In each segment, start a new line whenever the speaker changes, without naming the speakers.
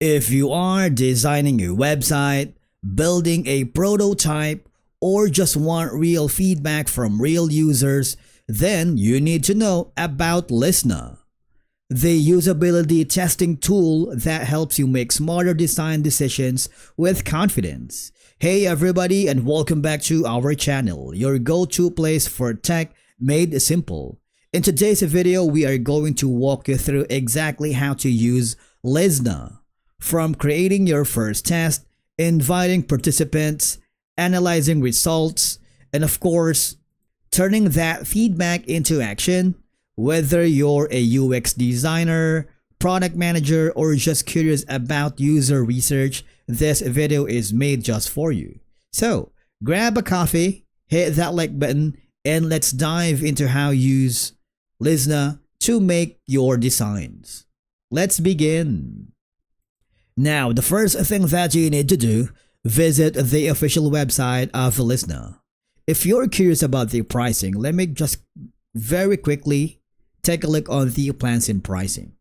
If you are designing a website, building a prototype, or just want real feedback from real users, then you need to know about Lyssna, the usability testing tool that helps you make smarter design decisions with confidence. Hey everybody, and welcome back to our channel, your go-to place for tech made simple. In today's video, we are going to walk you through exactly how to use Lyssna. From creating your first test, inviting participants, analyzing results, and of course, turning that feedback into action. Whether you're a UX designer, product manager, or just curious about user research, this video is made just for you. So, grab a coffee, hit that like button, and let's dive into how you use Lyssna to make your designs. Let's begin. Now, the first thing that you need to do, visit the official website of Lyssna. If you're curious about the pricing, let me just very quickly take a look on the plans and pricing.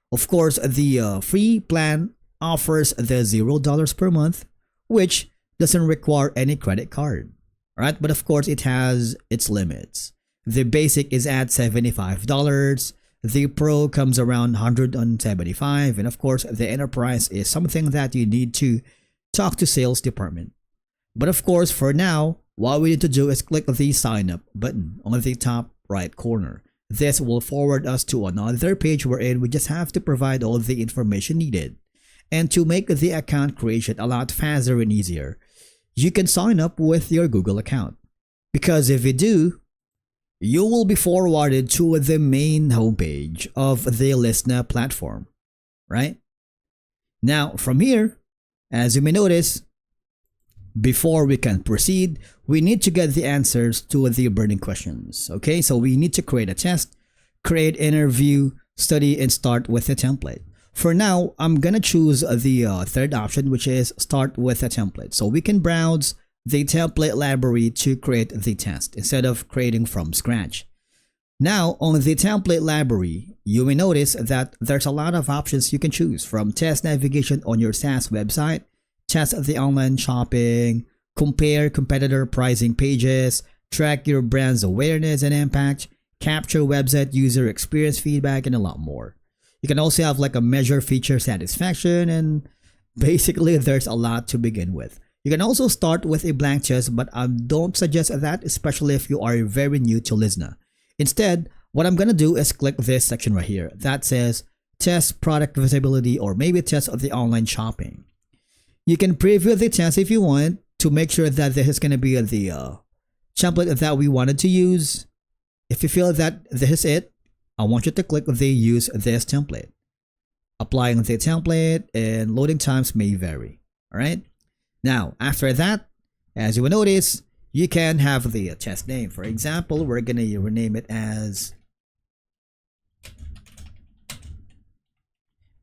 Of course, the free plan offers the $0 per month, which doesn't require any credit card, right? But of course, it has its limits. The basic is at $75. The Pro comes around $175, and of course, the Enterprise is something that you need to talk to sales department. But of course, for now, what we need to do is click the sign up button on the top right corner. This will forward us to another page wherein we just have to provide all the information needed. And to make the account creation a lot faster and easier, you can sign up with your Google account. Because if you do, you will be forwarded to the main homepage of the Lyssna platform, right? Now, from here, as you may notice, before we can proceed, we need to get the answers to the burning questions. Okay, so we need to create a test, create interview, study, and start with a template. For now, I'm gonna choose the third option, which is start with a template. So we can browse the template library to create the test instead of creating from scratch. Now, on the template library, you may notice that there's a lot of options you can choose, from test navigation on your SaaS website, test the online shopping, compare competitor pricing pages, track your brand's awareness and impact, capture website user experience feedback, and a lot more. You can also have like a measure feature satisfaction, and basically there's a lot to begin with. You can also start with a blank test, but I don't suggest that, especially if you are very new to Lyssna. Instead, what I'm gonna do is click this section right here that says test product visibility, or maybe test the online shopping. You can preview the test if you want to make sure that this is going to be the template that we wanted to use. If you feel that this is it, I want you to click the use this template. Applying the template and loading times may vary. All right. Now, after that, as you will notice, you can have the test name. For example, we're going to rename it as,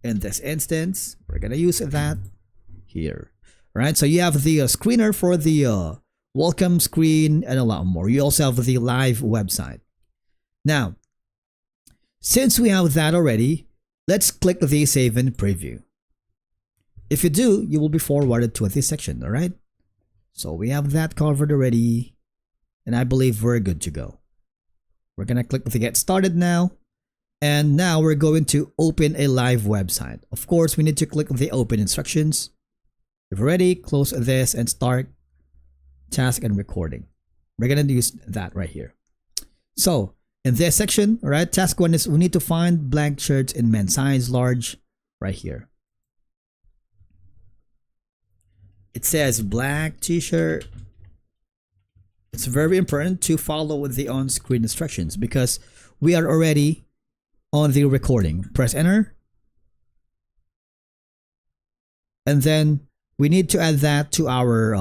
in this instance, we're going to use that here. Right, so you have the screener for the welcome screen and a lot more. You also have the live website. Now, since we have that already, let's click the save and preview. If you do, you will be forwarded to this section. All right, so we have that covered already, and I believe we're good to go. We're gonna click the get started now, and now we're going to open a live website. Of course, we need to click the open instructions. If you're ready, close this and start task and recording. We're gonna use that right here. So in this section, all right, task one is we need to find blank shirts in men's size large right here. It says black t-shirt. It's very important to follow the on-screen instructions because we are already on the recording. Press enter. And then we need to add that to our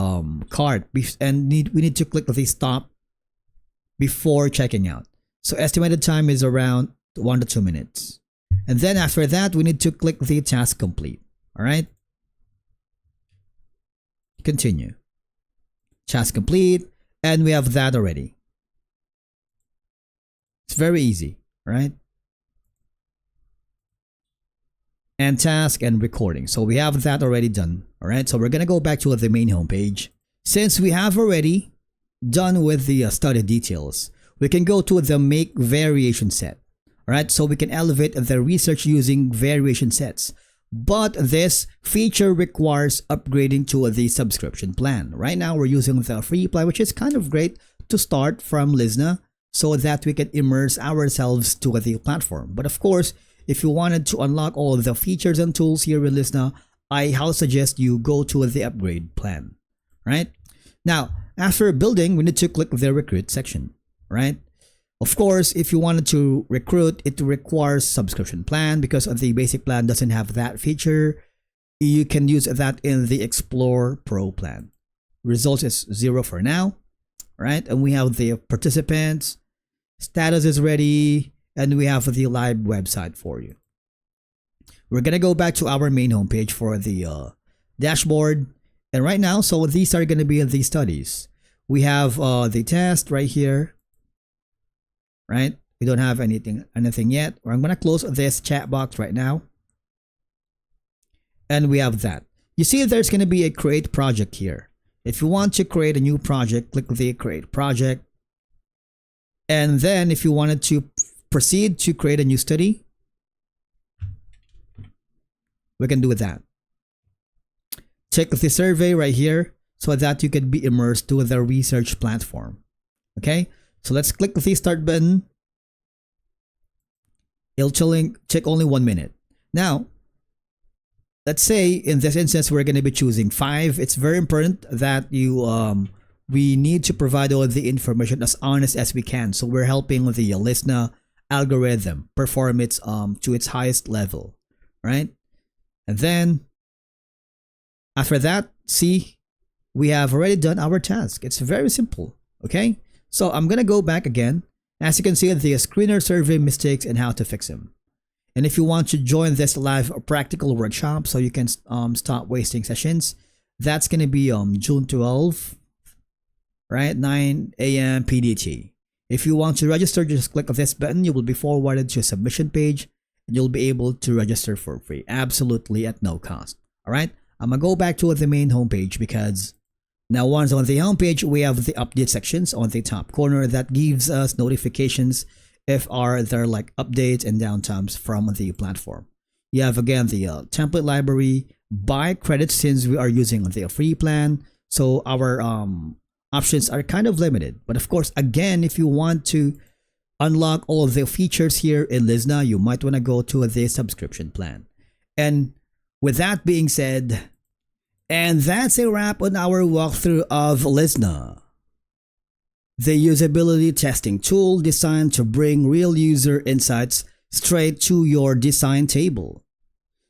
cart, and we need to click the stop before checking out. So estimated time is around 1 to 2 minutes. And then after that, we need to click the task complete. All right. Continue. Task complete, and we have that already. It's very easy, right? and task and recording. So we have that already done. All right. So we're going to go back to the main homepage. Since we have already done with the study details, we can go to the make variation set. All right. So we can elevate the research using variation sets. But this feature requires upgrading to the subscription plan. Right now we're using the free plan, which is kind of great to start from Lyssna so that we can immerse ourselves to the platform. But of course, if you wanted to unlock all of the features and tools here in Lyssna, I highly suggest you go to the upgrade plan, right? Now, after building, we need to click the recruit section, right? Of course, if you wanted to recruit, it requires subscription plan because the basic plan doesn't have that feature. You can use that in the Explore Pro plan. Results is 0 for now, right? And we have the participants, status is ready, and we have the live website for you. We're going to go back to our main homepage for the dashboard. And right now, so these are going to be the studies. We have the test right here. Right? We don't have anything yet. I'm going to close this chat box right now. And we have that. You see there's going to be a create project here. If you want to create a new project, click the create project. And then if you wanted to proceed to create a new study, we can do that. Check the survey right here so that you can be immersed to the research platform. Okay? So let's click the start button. It'll check only 1 minute. Now, let's say in this instance, we're going to be choosing 5. It's very important that we need to provide all the information as honest as we can. So we're helping the Lyssna algorithm perform it to its highest level, right? And then after that, see, we have already done our task. It's very simple, okay? So I'm going to go back again. As you can see, the screener survey mistakes and how to fix them. And if you want to join this live practical workshop so you can stop wasting sessions, that's going to be June 12, right? 9 a.m. PDT. If you want to register, just click this button. You will be forwarded to a submission page and you'll be able to register for free, absolutely at no cost. All right. I'm going to go back to the main homepage because now once on the homepage, we have the update sections on the top corner that gives us notifications if there are like updates and downtimes from the platform. You have again the template library, buy credits since we are using the free plan. So our options are kind of limited. But of course, again, if you want to unlock all of the features here in Lyssna, you might want to go to the subscription plan. And with that being said, and that's a wrap on our walkthrough of Lyssna, the usability testing tool designed to bring real user insights straight to your design table.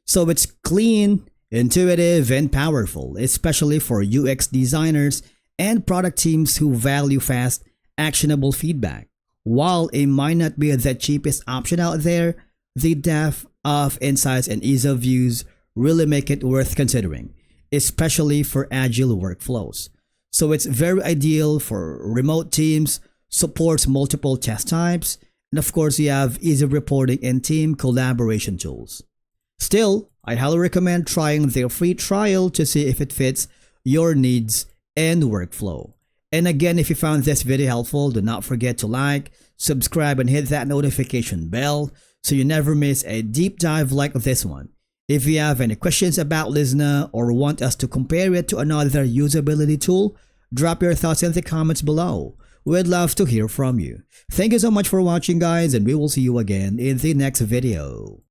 So it's clean, intuitive, and powerful, especially for UX designers and product teams who value fast, actionable feedback. While it might not be the cheapest option out there, the depth of insights and ease of use really make it worth considering, especially for agile workflows. So it's very ideal for remote teams, supports multiple test types, and of course you have easy reporting and team collaboration tools. Still, I highly recommend trying their free trial to see if it fits your needs and workflow. And again, if you found this video helpful, do not forget to like, subscribe, and hit that notification bell so you never miss a deep dive like this one. If you have any questions about Lyssna or want us to compare it to another usability tool, drop your thoughts in the comments below. We'd love to hear from you. Thank you so much for watching, guys, and we will see you again in the next video.